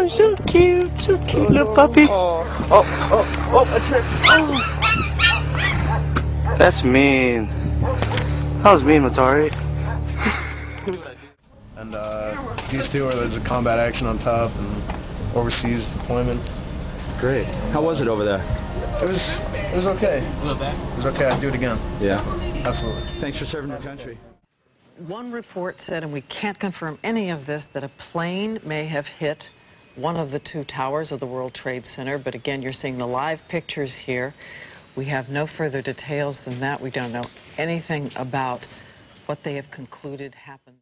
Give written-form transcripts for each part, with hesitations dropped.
Oh, so cute, little puppy. I tripped. Oh. That's mean. That was mean, Matari. And these two are there's a combat action on top and overseas deployment. Great. How was it over there? It was okay. A little bad? It was okay. I'd do it again. Yeah. Absolutely. Thanks for serving our country. One report said, and we can't confirm any of this, that a plane may have hit one of the two towers of the World Trade Center. But again, you're seeing the live pictures here. We have no further details than that. We don't know anything about what they have concluded happened.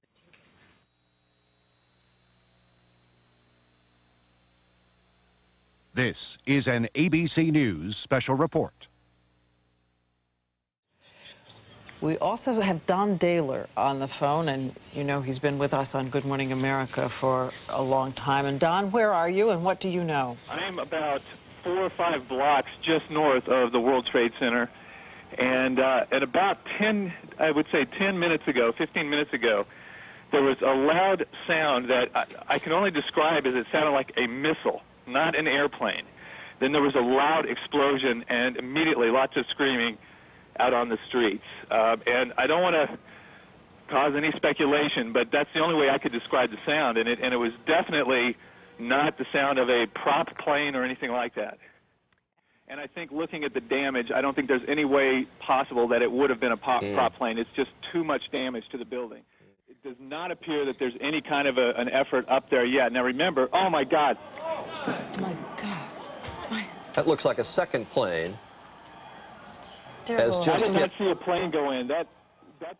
This is an ABC News special report. We also have Don Daler on the phone, and you know he's been with us on Good Morning America for a long time. And Don, where are you and what do you know? I'm about 4 or 5 blocks just north of the World Trade Center, and at about 10 minutes ago, 15 minutes ago, there was a loud sound that I can only describe as it sounded like a missile, not an airplane. Then there was a loud explosion and immediately lots of screaming out on the streets. And I don't want to cause any speculation, but that's the only way I could describe the sound. And it was definitely not the sound of a prop plane or anything like that. And I think looking at the damage, I don't think there's any way possible that it would have been a prop plane. It's just too much damage to the building. It does not appear that there's any kind of an effort up there yet. Now remember, oh my God. Oh my God. That looks like a second plane. Terrible. I did not see a plane go in. That just...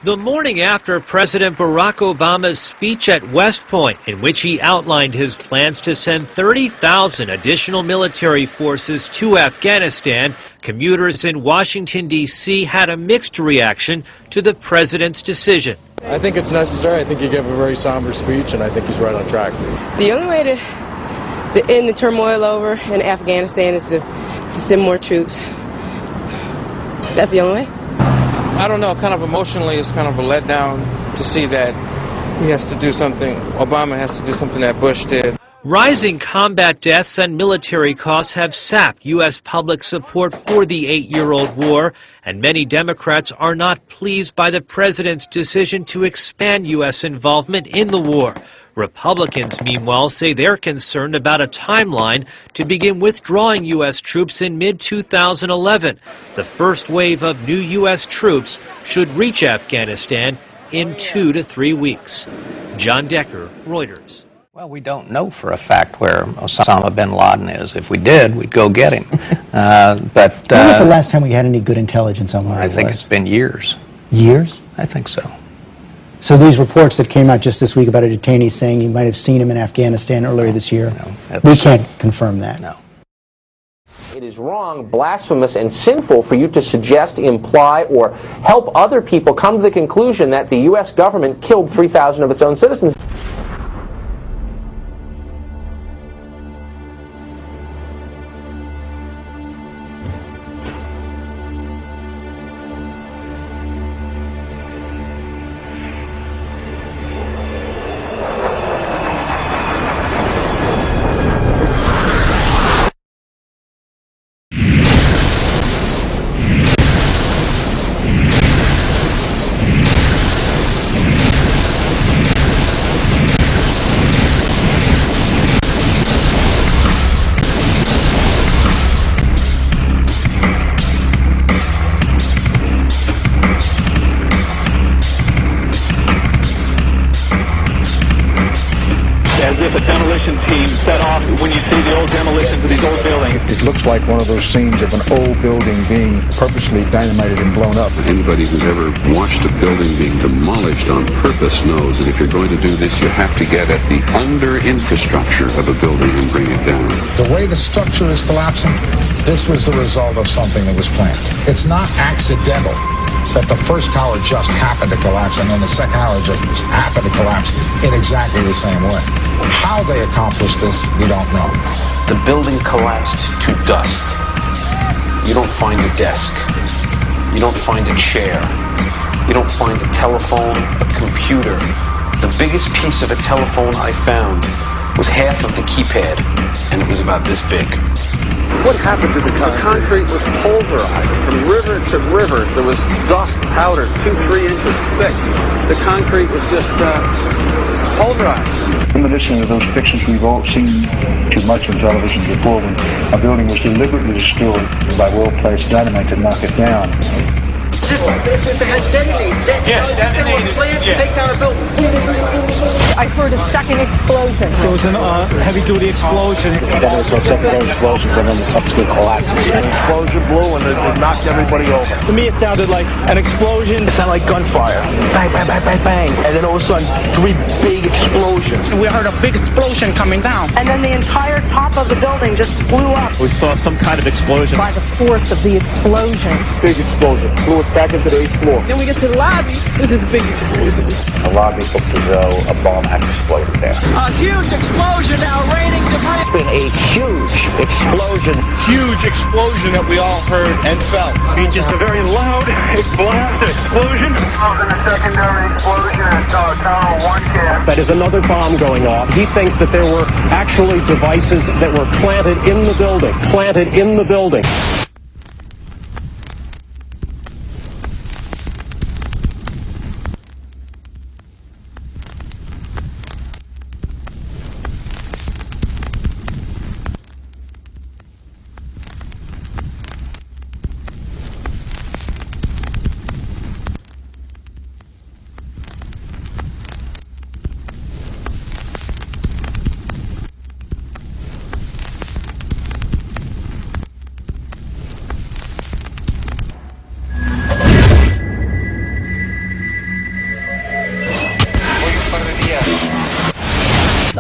The morning after President Barack Obama's speech at West Point, in which he outlined his plans to send 30,000 additional military forces to Afghanistan, commuters in Washington, D.C. had a mixed reaction to the president's decision. I think it's necessary. I think he gave a very somber speech, and I think he's right on track. The only way to end the turmoil over in Afghanistan is to send more troops. That's the only way. I don't know, kind of emotionally, it's kind of a letdown to see that he has to do something, Obama has to do something that Bush did. Rising combat deaths and military costs have sapped U.S. public support for the 8-year-old war, and many Democrats are not pleased by the president's decision to expand U.S. involvement in the war. Republicans, meanwhile, say they're concerned about a timeline to begin withdrawing U.S. troops in mid-2011. The first wave of new U.S. troops should reach Afghanistan in 2 to 3 weeks. John Decker, Reuters. Well, we don't know for a fact where Osama bin Laden is. If we did, we'd go get him. But when was the last time we had any good intelligence on where he was? I think it's been years. Years? I think so. So these reports that came out just this week about a detainee saying you might have seen him in Afghanistan earlier this year, we can't confirm that. No. It is wrong, blasphemous, and sinful for you to suggest, imply, or help other people come to the conclusion that the U.S. government killed 3,000 of its own citizens. As if a demolition team set off when you see the old demolitions of these old buildings. It looks like one of those scenes of an old building being purposely dynamited and blown up. Anybody who's ever watched a building being demolished on purpose knows that if you're going to do this, you have to get at the under-infrastructure of a building and bring it down. The way the structure is collapsing, this was the result of something that was planned. It's not accidental that the first tower just happened to collapse and then the second tower just happened to collapse in exactly the same way. How they accomplished this, we don't know. The building collapsed to dust. You don't find a desk. You don't find a chair. You don't find a telephone, a computer. The biggest piece of a telephone I found was half of the keypad, and it was about this big. What happened to the concrete? The concrete was pulverized. From river to river, there was dust, powder, 2-3 inches thick. The concrete was just pulverized. Reminiscent of those pictures we've all seen too much on television before, when a building was deliberately destroyed by well-placed dynamite to knock it down. If it had detonated, they were planned to take down a building. I heard a second explosion. There was a heavy-duty explosion. Then there was those secondary explosions and then the subsequent collapses. An explosion blew and it knocked everybody over. To me, it sounded like an explosion. It sounded like gunfire. Bang, bang, bang, bang, bang. And then all of a sudden, 3 big explosions. We heard a big explosion coming down. And then the entire top of the building just blew up. We saw some kind of explosion. By the force of the explosions. Big explosion. Blew it back into the 8th floor. Then we get to the lobby. This is a big explosion. The lobby looked as though a bomb had exploded there. A huge explosion now raining debris. It's been a huge explosion. Huge explosion that we all heard and felt. Just a very loud blast explosion. A secondary explosion at Tower 1 camp. That is another bomb going off. He thinks that there were actually devices that were planted in the building. Planted in the building.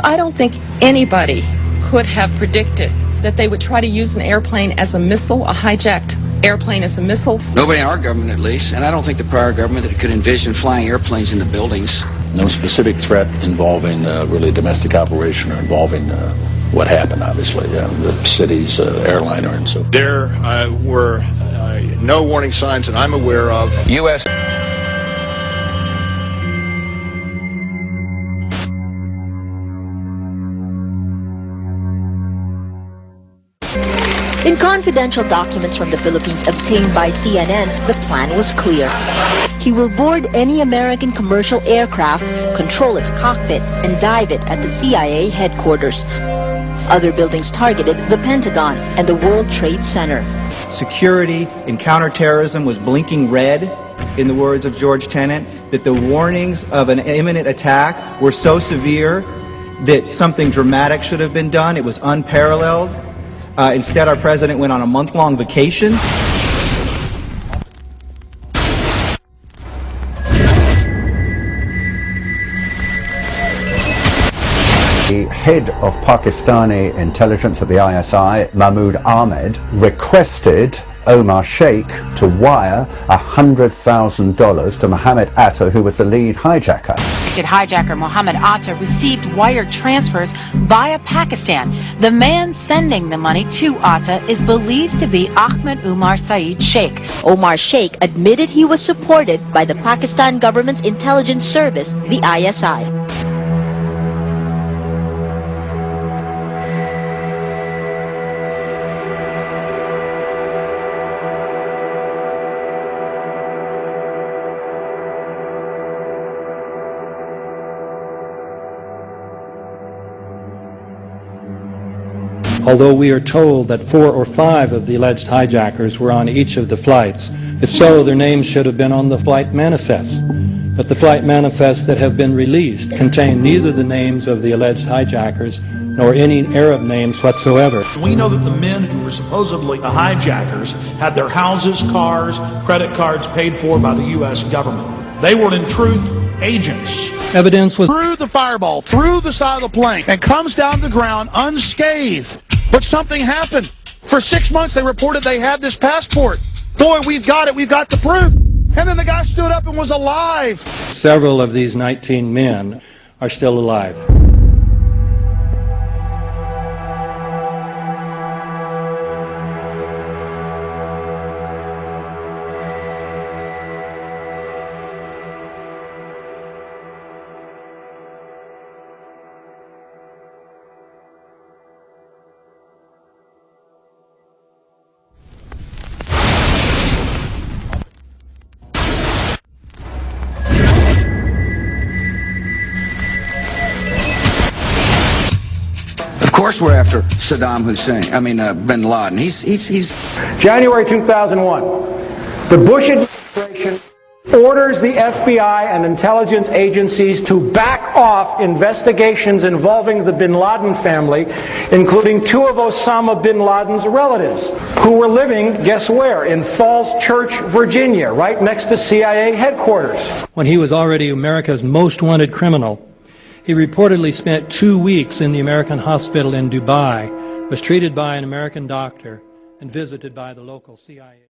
I don't think anybody could have predicted that they would try to use an airplane as a missile, a hijacked airplane as a missile. Nobody in our government, at least, and I don't think the prior government that could envision flying airplanes into buildings. No specific threat involving really domestic operation or involving what happened, obviously, the city's airliner and so. There were no warning signs that I'm aware of. U.S. In confidential documents from the Philippines obtained by CNN, the plan was clear. He will board any American commercial aircraft, control its cockpit, and dive it at the CIA headquarters. Other buildings targeted the Pentagon and the World Trade Center. Security and counterterrorism was blinking red, in the words of George Tenet, that the warnings of an imminent attack were so severe that something dramatic should have been done. It was unparalleled. Instead, our president went on a month-long vacation. The head of Pakistani intelligence at the ISI, Mahmoud Ahmed, requested Omar Sheikh to wire $100,000 to Mohammed Atta, who was the lead hijacker. Hijacker Mohammed Atta received wire transfers via Pakistan. The man sending the money to Atta is believed to be Ahmed Umar Saeed Sheikh. Omar Sheikh admitted he was supported by the Pakistan government's intelligence service, the ISI. Although we are told that 4 or 5 of the alleged hijackers were on each of the flights. If so, their names should have been on the flight manifests. But the flight manifests that have been released contain neither the names of the alleged hijackers nor any Arab names whatsoever. We know that the men who were supposedly the hijackers had their houses, cars, credit cards paid for by the U.S. government. They were in truth agents. Evidence was threw the fireball through the side of the plane and comes down to the ground unscathed. But something happened. For 6 months they reported they had this passport. Boy, we've got it, we've got the proof. And then the guy stood up and was alive. Several of these 19 men are still alive. course we're after Saddam Hussein. Bin Laden. He's January 2001. The Bush administration orders the FBI and intelligence agencies to back off investigations involving the bin Laden family, including 2 of Osama bin Laden's relatives, who were living, guess where, in Falls Church, Virginia, right next to CIA headquarters. When he was already America's most wanted criminal, he reportedly spent 2 weeks in the American hospital in Dubai, was treated by an American doctor, and visited by the local CIA.